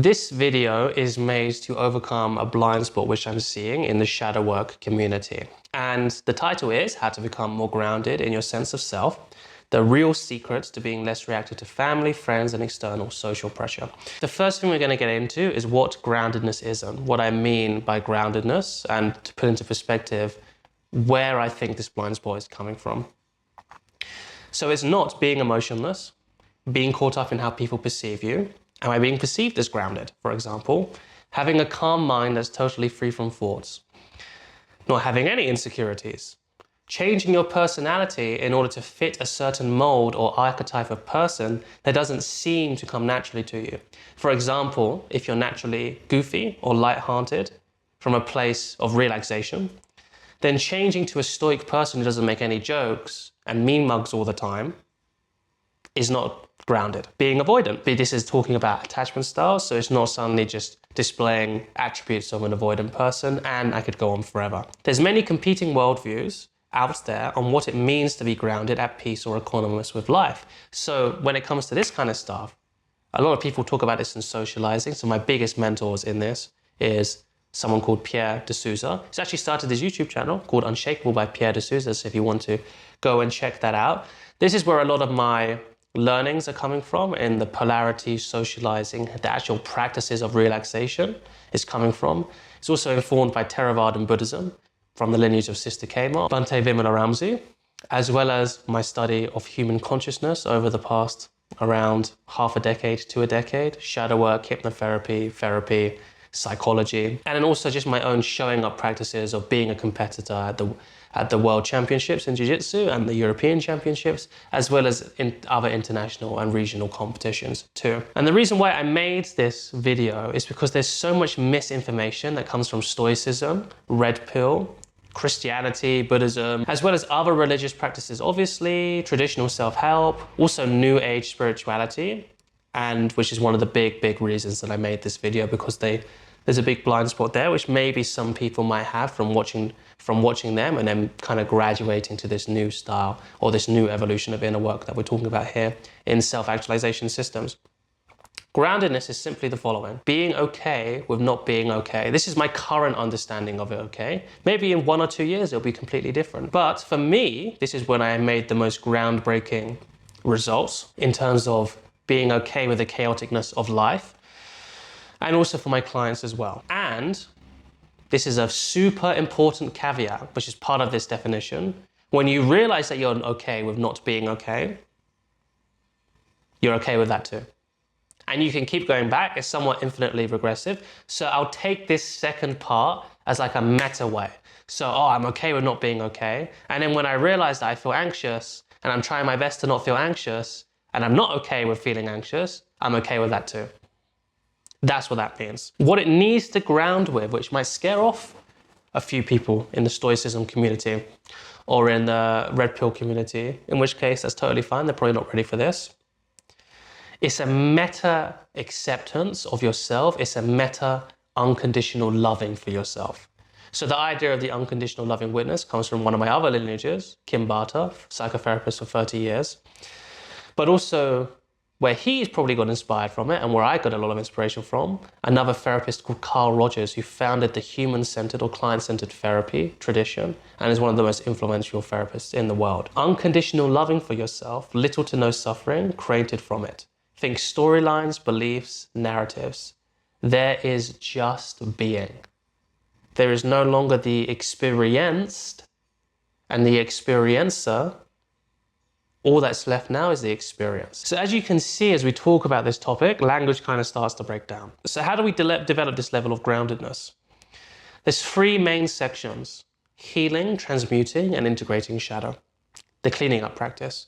This video is made to overcome a blind spot which I'm seeing in the shadow work community. And the title is How to Become More Grounded in Your Sense of Self, the real secrets to being less reactive to family, friends, and external social pressure. The first thing we're going to get into is what groundedness is and what I mean by groundedness, and to put into perspective where I think this blind spot is coming from. So it's not being emotionless, being caught up in how people perceive you. Am I being perceived as grounded, for example? Having a calm mind that's totally free from thoughts. Not having any insecurities. Changing your personality in order to fit a certain mold or archetype of person that doesn't seem to come naturally to you. For example, if you're naturally goofy or lighthearted from a place of relaxation, then changing to a stoic person who doesn't make any jokes and mean mugs all the time is not grounded. Being avoidant. This is talking about attachment styles, so it's not suddenly just displaying attributes of an avoidant person, and I could go on forever. There's many competing worldviews out there on what it means to be grounded, at peace, or equanimous with life. So when it comes to this kind of stuff, a lot of people talk about this in socializing. So my biggest mentors in this is someone called Pierre de Souza. He's actually started this YouTube channel called Unshakable by Pierre de Souza, so if you want to go and check that out. This is where a lot of my learnings are coming from, in the polarity, socializing, the actual practices of relaxation is coming from. It's also informed by Theravadan Buddhism from the lineage of Sister Kmart, Bhante Vimalaramsi, as well as my study of human consciousness over the past around half a decade to a decade, shadow work, hypnotherapy, therapy, psychology, and then also just my own showing up practices of being a competitor at the World Championships in Jiu-Jitsu and the European Championships, as well as in other international and regional competitions too. And the reason why I made this video is because there's so much misinformation that comes from Stoicism, Red Pill, Christianity, Buddhism, as well as other religious practices, obviously, traditional self-help, also New Age spirituality, and which is one of the big reasons that I made this video, because there's a big blind spot there, which maybe some people might have from watching them and then kind of graduating to this new style or this new evolution of inner work that we're talking about here in self-actualization systems. Groundedness is simply the following: being okay with not being okay. This is my current understanding of it, okay? Maybe in 1 or 2 years it'll be completely different. But for me, this is when I made the most groundbreaking results in terms of being okay with the chaoticness of life, and also for my clients as well. And this is a super important caveat, which is part of this definition. When you realize that you're okay with not being okay, you're okay with that too. And you can keep going back. It's somewhat infinitely regressive. So I'll take this second part as like a meta way. So, I'm okay with not being okay. And then when I realize that I feel anxious and I'm trying my best to not feel anxious, and I'm not okay with feeling anxious, I'm okay with that too. That's what that means. What it needs to ground with, which might scare off a few people in the Stoicism community or in the Red Pill community, in which case that's totally fine. They're probably not ready for this. It's a meta acceptance of yourself. It's a meta unconditional loving for yourself. So the idea of the unconditional loving witness comes from one of my other lineages, Kim Barter, psychotherapist for 30 years. But also where he's probably got inspired from it, and where I got a lot of inspiration from, another therapist called Carl Rogers, who founded the human-centered or client-centered therapy tradition and is one of the most influential therapists in the world. Unconditional loving for yourself, little to no suffering created from it. Think storylines, beliefs, narratives. There is just being. There is no longer the experienced and the experiencer. All that's left now is the experience. So as you can see, as we talk about this topic, language kind of starts to break down. So how do we develop this level of groundedness? There's 3 main sections: healing, transmuting, and integrating shadow. The cleaning up practice.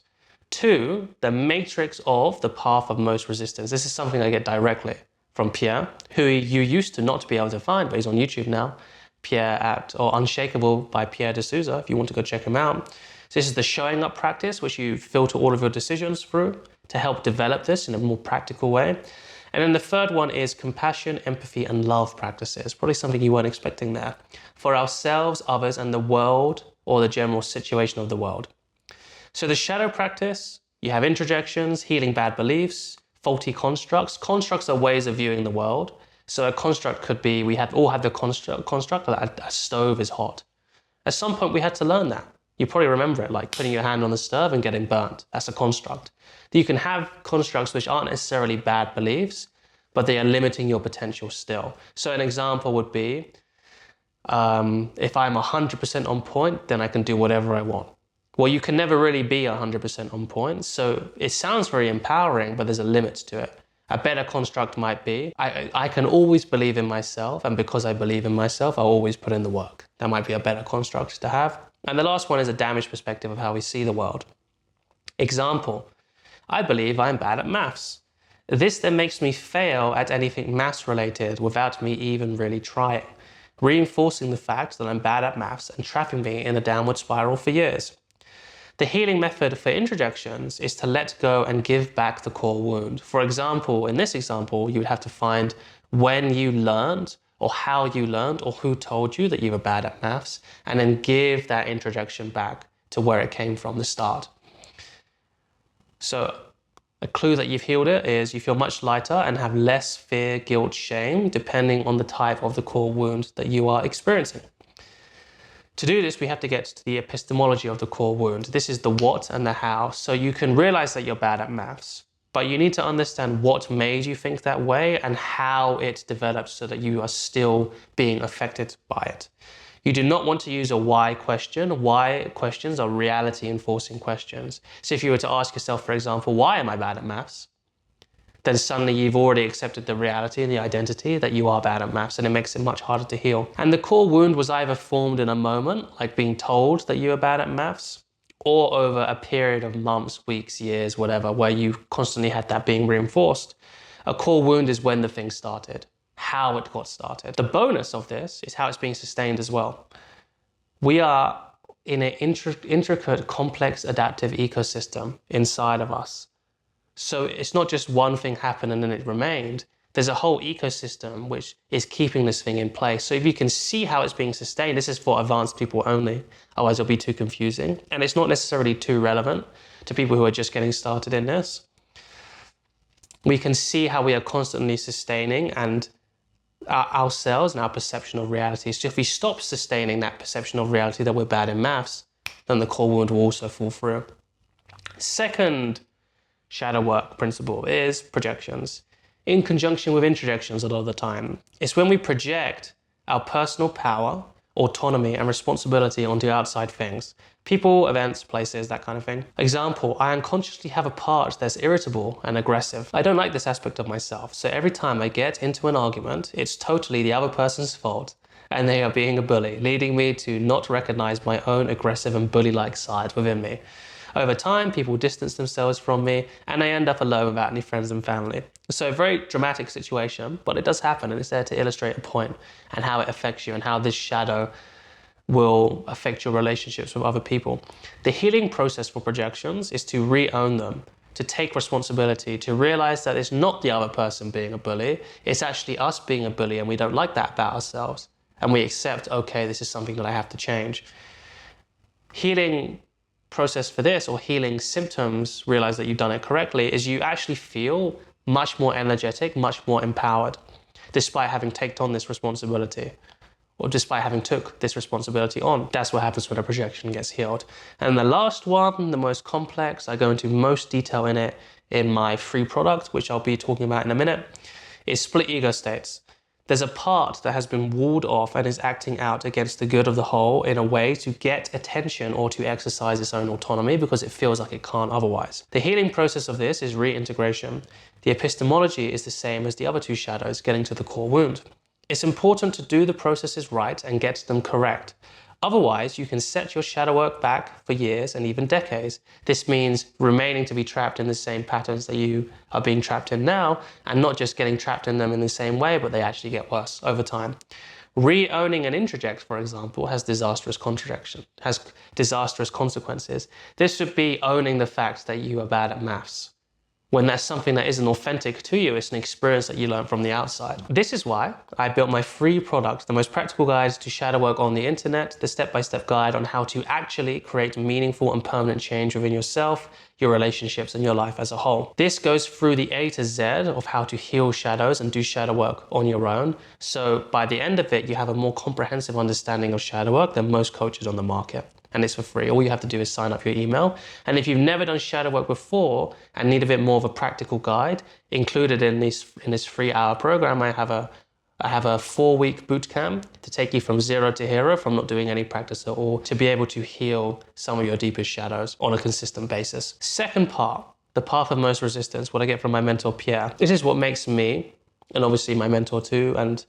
2, the matrix of the path of most resistance. This is something I get directly from Pierre, who you used to not be able to find, but he's on YouTube now. Pierre or Unshakable by Pierre de Souza, if you want to go check him out. So this is the showing up practice, which you filter all of your decisions through to help develop this in a more practical way. And then the third one is compassion, empathy, and love practices. Probably something you weren't expecting there. For ourselves, others, and the world, or the general situation of the world. So the shadow practice, you have introjections, healing bad beliefs, faulty constructs. Constructs are ways of viewing the world. So a construct could be, we all have the construct that a stove is hot. At some point we had to learn that. You probably remember it, like putting your hand on the stove and getting burnt. That's a construct. You can have constructs which aren't necessarily bad beliefs, but they are limiting your potential still. So an example would be, if I'm 100% on point, then I can do whatever I want. Well, you can never really be 100% on point. So it sounds very empowering, but there's a limit to it. A better construct might be, I can always believe in myself, and because I believe in myself, I'll always put in the work. That might be a better construct to have. And the last one is a damaged perspective of how we see the world. Example, I believe I'm bad at maths. This then makes me fail at anything maths related without me even really trying, reinforcing the fact that I'm bad at maths and trapping me in a downward spiral for years. The healing method for introjections is to let go and give back the core wound. For example, in this example, you would have to find when you learned or how you learned or who told you that you were bad at maths, and then give that introjection back to where it came from, the start. So a clue that you've healed it is you feel much lighter and have less fear, guilt, shame, depending on the type of the core wound that you are experiencing. To do this, we have to get to the epistemology of the core wound. This is the what and the how. So you can realize that you're bad at maths, but you need to understand what made you think that way and how it developed so that you are still being affected by it. You do not want to use a why question. Why questions are reality enforcing questions. So if you were to ask yourself, for example, why am I bad at maths? Then suddenly you've already accepted the reality and the identity that you are bad at maths, and it makes it much harder to heal. And the core wound was either formed in a moment, like being told that you were bad at maths, or over a period of months, weeks, years, whatever, where you constantly had that being reinforced. A core wound is when the thing started, how it got started. The bonus of this is how it's being sustained as well. We are in an intricate, complex, adaptive ecosystem inside of us. So it's not just one thing happened and then it remained. There's a whole ecosystem which is keeping this thing in place. So if you can see how it's being sustained, this is for advanced people only, otherwise it'll be too confusing. And it's not necessarily too relevant to people who are just getting started in this. We can see how we are constantly sustaining and ourselves and our perception of reality. So if we stop sustaining that perception of reality that we're bad in maths, then the core wound will also fall through. Second shadow work principle is projections, in conjunction with introjections a lot of the time. It's when we project our personal power, autonomy, and responsibility onto outside things. People, events, places, that kind of thing. Example, I unconsciously have a part that's irritable and aggressive. I don't like this aspect of myself, so every time I get into an argument, it's totally the other person's fault, and they are being a bully, leading me to not recognize my own aggressive and bully-like side within me. Over time, people distance themselves from me, and I end up alone without any friends and family. So a very dramatic situation, but it does happen, and it's there to illustrate a point and how it affects you and how this shadow will affect your relationships with other people. The healing process for projections is to re-own them, to take responsibility, to realize that it's not the other person being a bully, it's actually us being a bully, and we don't like that about ourselves. And we accept, okay, this is something that I have to change. Healing process for this, or healing symptoms, realize that you've done it correctly, is you actually feel much more energetic, much more empowered, despite having taken on this responsibility, or despite having took this responsibility on. That's what happens when a projection gets healed. And the last one, the most complex, I go into most detail in it in my free product, which I'll be talking about in a minute, is split ego states. There's a part that has been walled off and is acting out against the good of the whole in a way to get attention or to exercise its own autonomy because it feels like it can't otherwise. The healing process of this is reintegration. The epistemology is the same as the other two shadows, getting to the core wound. It's important to do the processes right and get them correct. Otherwise, you can set your shadow work back for years and even decades. This means remaining to be trapped in the same patterns that you are being trapped in now, and not just getting trapped in them in the same way, but they actually get worse over time. Re-owning an introject, for example, has disastrous consequences. This would be owning the fact that you are bad at maths. when that's something that isn't authentic to you. It's an experience that you learn from the outside. This is why I built my free product, the most practical guide to shadow work on the internet, the step-by-step guide on how to actually create meaningful and permanent change within yourself, your relationships, and your life as a whole. This goes through the A to Z of how to heal shadows and do shadow work on your own. So by the end of it, you have a more comprehensive understanding of shadow work than most coaches on the market. And it's for free. All you have to do is sign up your email. And if you've never done shadow work before and need a bit more of a practical guide, included in this 3-hour program, I have a 4-week boot camp to take you from zero to hero, from not doing any practice at all, to be able to heal some of your deepest shadows on a consistent basis. Second part, the path of most resistance, what I get from my mentor, Pierre. This is what makes me, and obviously my mentor too, and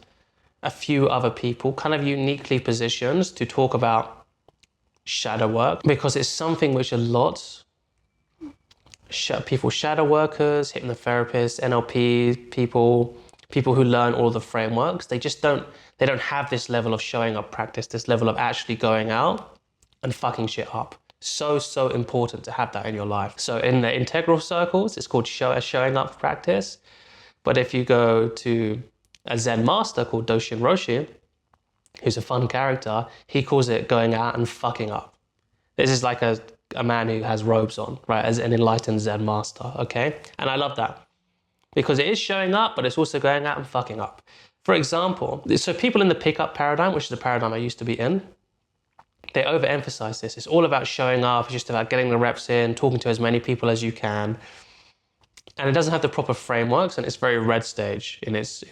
a few other people kind of uniquely positioned to talk about shadow work, because it's something which a lot people, shadow workers, hypnotherapists, NLP people who learn all the frameworks, they don't have this level of showing up practice, this level of actually going out and fucking shit up. So important to have that in your life. So in the integral circles, it's called showing up practice. But if you go to a Zen master called Doshin Roshi, who's a fun character, he calls it going out and fucking up. This is like a man who has robes on, right, as an enlightened Zen master, okay? And I love that, because it is showing up, but it's also going out and fucking up. For example, so people in the pickup paradigm, which is the paradigm I used to be in, they overemphasize this. It's all about showing up, it's just about getting the reps in, talking to as many people as you can. And it doesn't have the proper frameworks, and it's very red stage in its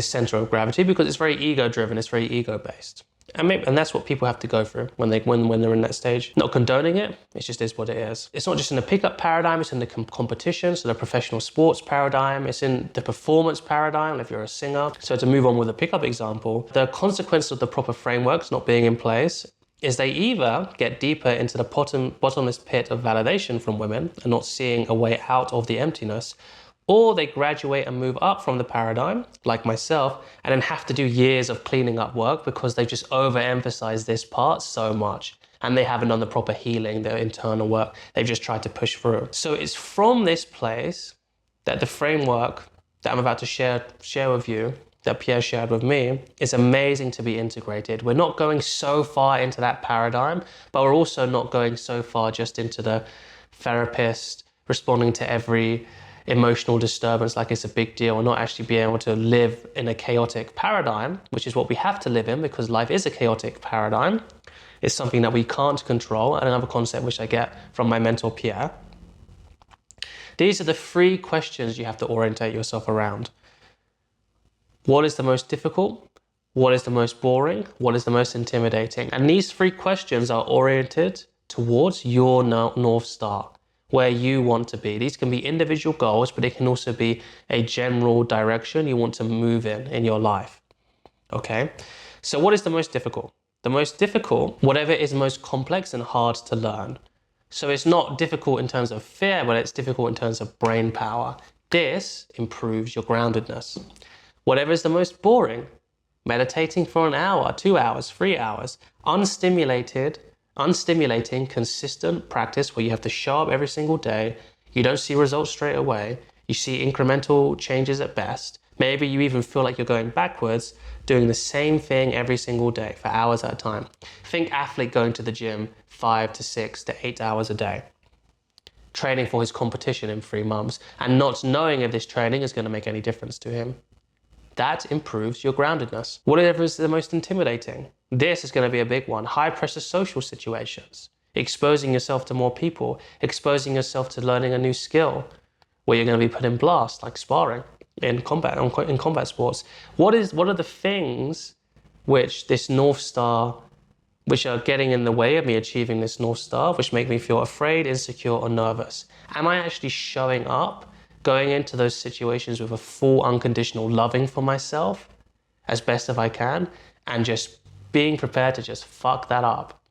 center of gravity, because it's very ego driven, it's very ego based. And that's what people have to go through when they're in that stage. Not condoning it, it just is what it is. It's not just in the pickup paradigm, it's in the competition, so the professional sports paradigm, it's in the performance paradigm if you're a singer. So to move on with the pickup example, the consequence of the proper frameworks not being in place is they either get deeper into the bottomless pit of validation from women and not seeing a way out of the emptiness, or they graduate and move up from the paradigm, like myself, and then have to do years of cleaning up work because they've just overemphasized this part so much and they haven't done the proper healing, their internal work. They've just tried to push through. So it's from this place that the framework that I'm about to share with you, that Pierre shared with me, is amazing to be integrated. We're not going so far into that paradigm, but we're also not going so far just into the therapist responding to every emotional disturbance like it's a big deal, or not actually being able to live in a chaotic paradigm, which is what we have to live in because life is a chaotic paradigm. It's something that we can't control. And another concept which I get from my mentor, Pierre. These are the 3 questions you have to orientate yourself around. What is the most difficult? What is the most boring? What is the most intimidating? And these 3 questions are oriented towards your North Star, where you want to be. These can be individual goals, but it can also be a general direction you want to move in your life. Okay? So what is the most difficult? The most difficult, whatever is most complex and hard to learn. So it's not difficult in terms of fear, but it's difficult in terms of brain power. This improves your groundedness. Whatever is the most boring, meditating for an hour, 2 hours, 3 hours, unstimulating, consistent practice where you have to show up every single day. You don't see results straight away. You see incremental changes at best. Maybe you even feel like you're going backwards, doing the same thing every single day for hours at a time. Think athlete going to the gym 5 to 6 to 8 hours a day, training for his competition in 3 months, and not knowing if this training is going to make any difference to him. That improves your groundedness. Whatever is the most intimidating. This is going to be a big one. High pressure social situations. Exposing yourself to more people. Exposing yourself to learning a new skill where you're going to be put in blast, like sparring in combat sports. What are the things which this North Star, which are getting in the way of me achieving this North Star, which make me feel afraid, insecure, or nervous? Am I actually showing up, going into those situations with a full unconditional loving for myself as best as I can, and just being prepared to just fuck that up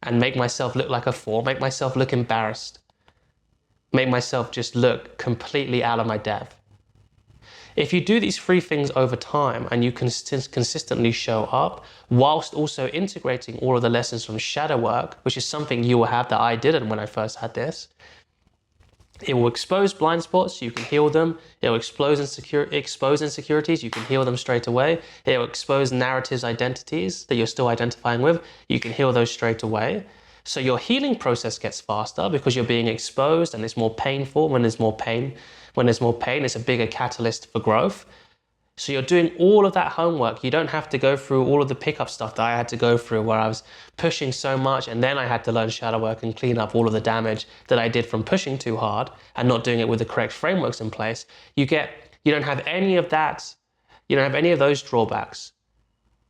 and make myself look like a fool, make myself look embarrassed, make myself just look completely out of my depth? If you do these 3 things over time and you consistently show up, whilst also integrating all of the lessons from shadow work, which is something you will have that I didn't when I first had this, It will expose blind spots, you can heal them. It will expose insecurities, you can heal them straight away. It will expose narratives, identities that you're still identifying with, you can heal those straight away. So your healing process gets faster because you're being exposed and it's more painful. When there's more pain, it's a bigger catalyst for growth. So you're doing all of that homework. You don't have to go through all of the pickup stuff that I had to go through, where I was pushing so much and then I had to learn shadow work and clean up all of the damage that I did from pushing too hard and not doing it with the correct frameworks in place. You don't have any of that. You don't have any of those drawbacks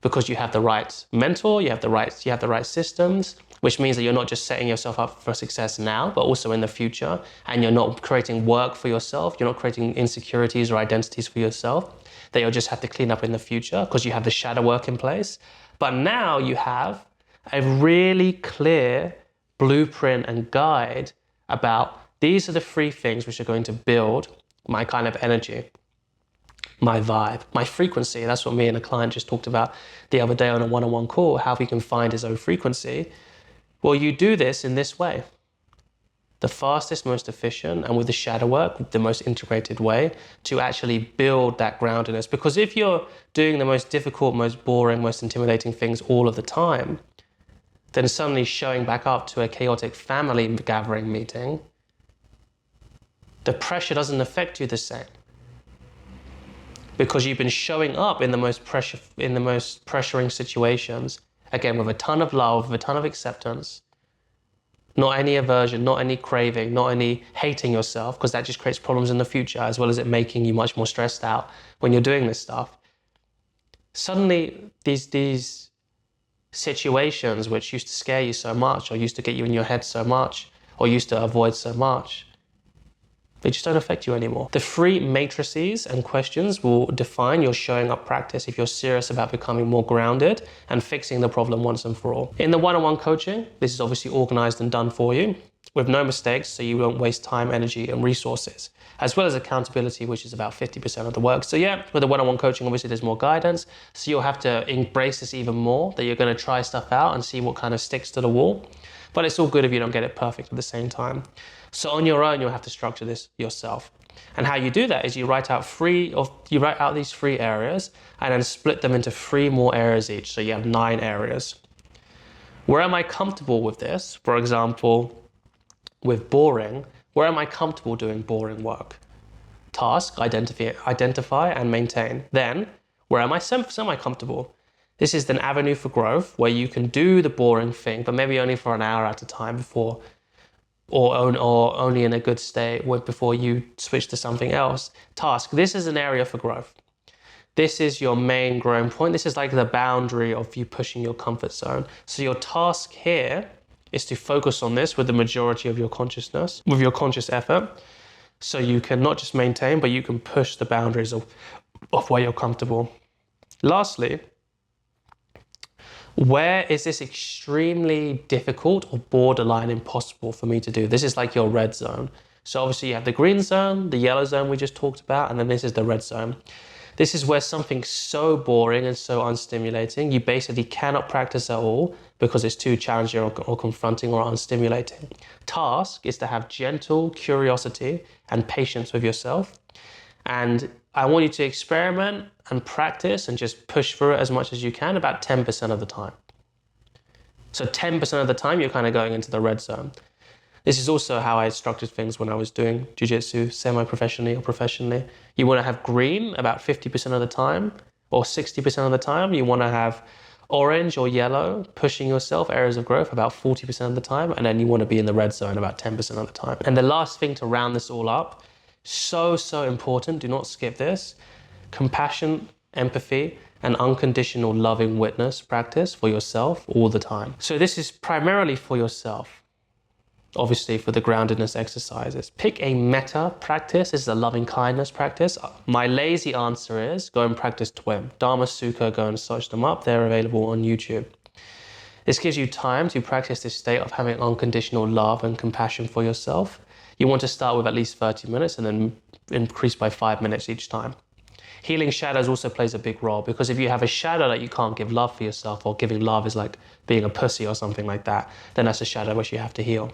because you have the right mentor, you have the right systems, which means that you're not just setting yourself up for success now, but also in the future. And you're not creating work for yourself. You're not creating insecurities or identities for yourself that you'll just have to clean up in the future because you have the shadow work in place. But now you have a really clear blueprint and guide about these are the 3 things which are going to build my kind of energy, my vibe, my frequency. That's what me and a client just talked about the other day on a one-on-one call, how he can find his own frequency. Well, you do this in this way. The fastest, most efficient, and with the shadow work, the most integrated way to actually build that groundedness. Because if you're doing the most difficult, most boring, most intimidating things all of the time, then suddenly showing back up to a chaotic family gathering meeting, the pressure doesn't affect you the same. Because you've been showing up in the most pressuring situations, again, with a ton of love, with a ton of acceptance, not any aversion, not any craving, not any hating yourself, because that just creates problems in the future, as well as it making you much more stressed out when you're doing this stuff. Suddenly, these situations which used to scare you so much, or used to get you in your head so much, or used to avoid so much, they just don't affect you anymore. The 3 matrices and questions will define your showing up practice if you're serious about becoming more grounded and fixing the problem once and for all. In the one-on-one coaching, this is obviously organized and done for you with no mistakes, so you won't waste time, energy, and resources, as well as accountability, which is about 50% of the work. So yeah, with the one-on-one coaching, obviously there's more guidance. So you'll have to embrace this even more, that you're going to try stuff out and see what kind of sticks to the wall. But it's all good if you don't get it perfect at the same time. So on your own, you'll have to structure this yourself. And how you do that is you write out these 3 areas and then split them into 3 more areas each. So you have 9 areas. Where am I comfortable with this? For example, with boring, where am I comfortable doing boring work? Task, identify and maintain. Then, where am I semi-comfortable? This is an avenue for growth where you can do the boring thing, but maybe only for an hour at a time before, or only in a good state before you switch to something else. Task, this is an area for growth. This is your main growing point. This is like the boundary of you pushing your comfort zone. So your task here is to focus on this with the majority of your consciousness, with your conscious effort. So you can not just maintain, but you can push the boundaries of where you're comfortable. Lastly, where is this extremely difficult or borderline impossible for me to do? This is like your red zone. So obviously you have the green zone, the yellow zone we just talked about, and then this is the red zone. This is where something's so boring and so unstimulating, you basically cannot practice at all because it's too challenging or confronting or unstimulating. Task is to have gentle curiosity and patience with yourself. And I want you to experiment and practice and just push through it as much as you can, about 10% of the time. So 10% of the time, you're kind of going into the red zone. This is also how I structured things when I was doing jiu-jitsu semi-professionally or professionally. You want to have green about 50% of the time or 60% of the time. You want to have orange or yellow, pushing yourself, areas of growth, about 40% of the time. And then you want to be in the red zone about 10% of the time. And the last thing to round this all up, so important, do not skip this, compassion, empathy, and unconditional loving witness practice for yourself all the time. So this is primarily for yourself. Obviously for the groundedness exercises. Pick a metta practice. This is a loving kindness practice. My lazy answer is go and practice TWIM. Dharma Sukha, go and search them up. They're available on YouTube. This gives you time to practice this state of having unconditional love and compassion for yourself. You want to start with at least 30 minutes and then increase by 5 minutes each time. Healing shadows also plays a big role, because if you have a shadow that you can't give love for yourself, or giving love is like being a pussy or something like that, then that's a shadow which you have to heal.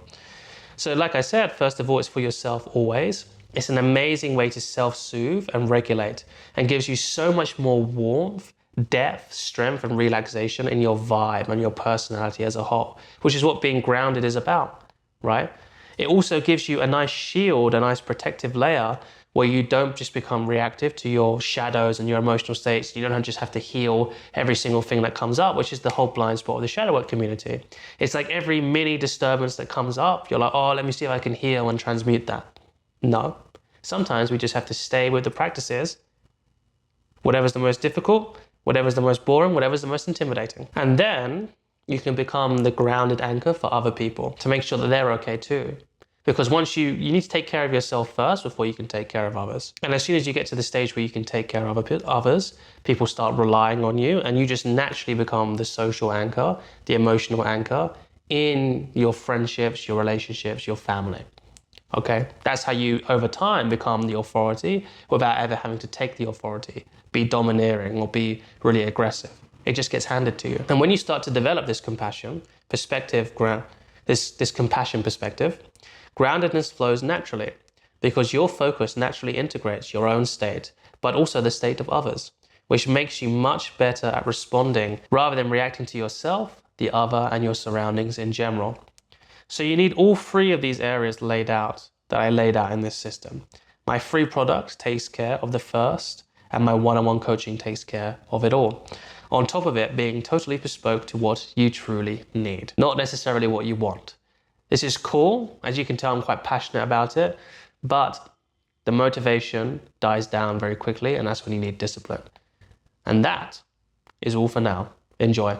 So like I said, first of all, it's for yourself always. It's an amazing way to self-soothe and regulate, and gives you so much more warmth, depth, strength, and relaxation in your vibe and your personality as a whole, which is what being grounded is about, right? It also gives you a nice shield, a nice protective layer where you don't just become reactive to your shadows and your emotional states. You don't just have to heal every single thing that comes up, which is the whole blind spot of the shadow work community. It's like every mini disturbance that comes up, you're like, oh, let me see if I can heal and transmute that. No. Sometimes we just have to stay with the practices, whatever's the most difficult, whatever's the most boring, whatever's the most intimidating. And then you can become the grounded anchor for other people to make sure that they're okay too. Because once you need to take care of yourself first before you can take care of others. And as soon as you get to the stage where you can take care of others, people start relying on you, and you just naturally become the social anchor, the emotional anchor in your friendships, your relationships, your family. Okay, that's how you over time become the authority without ever having to take the authority, be domineering or be really aggressive. It just gets handed to you. And when you start to develop this compassion perspective, this compassion perspective, groundedness flows naturally because your focus naturally integrates your own state, but also the state of others, which makes you much better at responding rather than reacting to yourself, the other, and your surroundings in general. So you need all three of these areas laid out that I laid out in this system. My free product takes care of the first, and my one-on-one coaching takes care of it all. On top of it being totally bespoke to what you truly need, not necessarily what you want. This is cool. As you can tell, I'm quite passionate about it, but the motivation dies down very quickly, and that's when you need discipline. And that is all for now. Enjoy.